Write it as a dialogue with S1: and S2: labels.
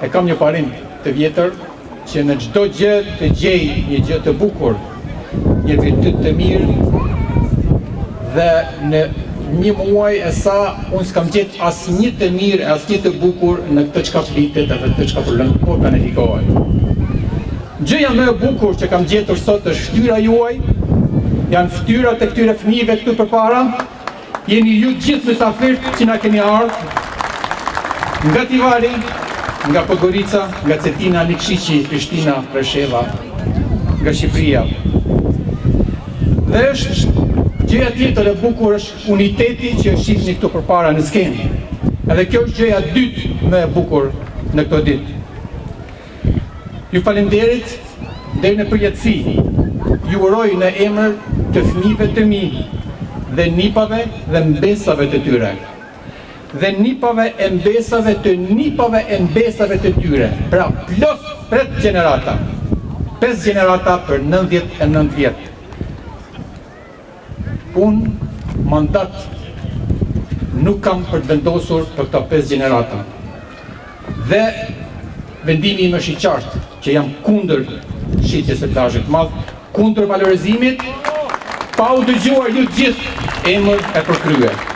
S1: E kam një parim të vjetër që në çdo gjë të gjej një gjë të bukur, një virtyt të mirë, dhe në një muaj e sa unë s'kam gjetë asnjë të mirë, asnjë të bukur në këtë çka flitet edhe këtë çka po planifikohet. Gjëja më e bukur që kam gjetur sot është ftyra juaj, janë ftyrat e këtyre fëmijëve këtu përpara. Jeni ju gjithë mysafirët që na keni ardhur nga Tivari, nga Podgorica, nga Cetina, Nikšići, Prishtina, Preševa, nga Shqipëria. Dhe është gjëja tjetër e bukur është uniteti që shihni këtu përpara në skenë. Edhe kjo është gjëja dytë më e bukur në këtë ditë. Ju falenderit deri në përjetësi. Ju uroj në emër të fëmijëve të mi dhe nipave dhe mbesave të tyre. Dhe nipave e mbesave të tyre. Pra, plus 5 gjenerata. 5 gjenerata për 99 vjetë. Unë mandat nuk kam për të vendosur për këta 5 gjenerata. Dhe vendimi im është i qartë që jam kundër shitjes së plazhit madh, kundër valorizimit, pa u dëgjuar ju gjithë emër e përkryer.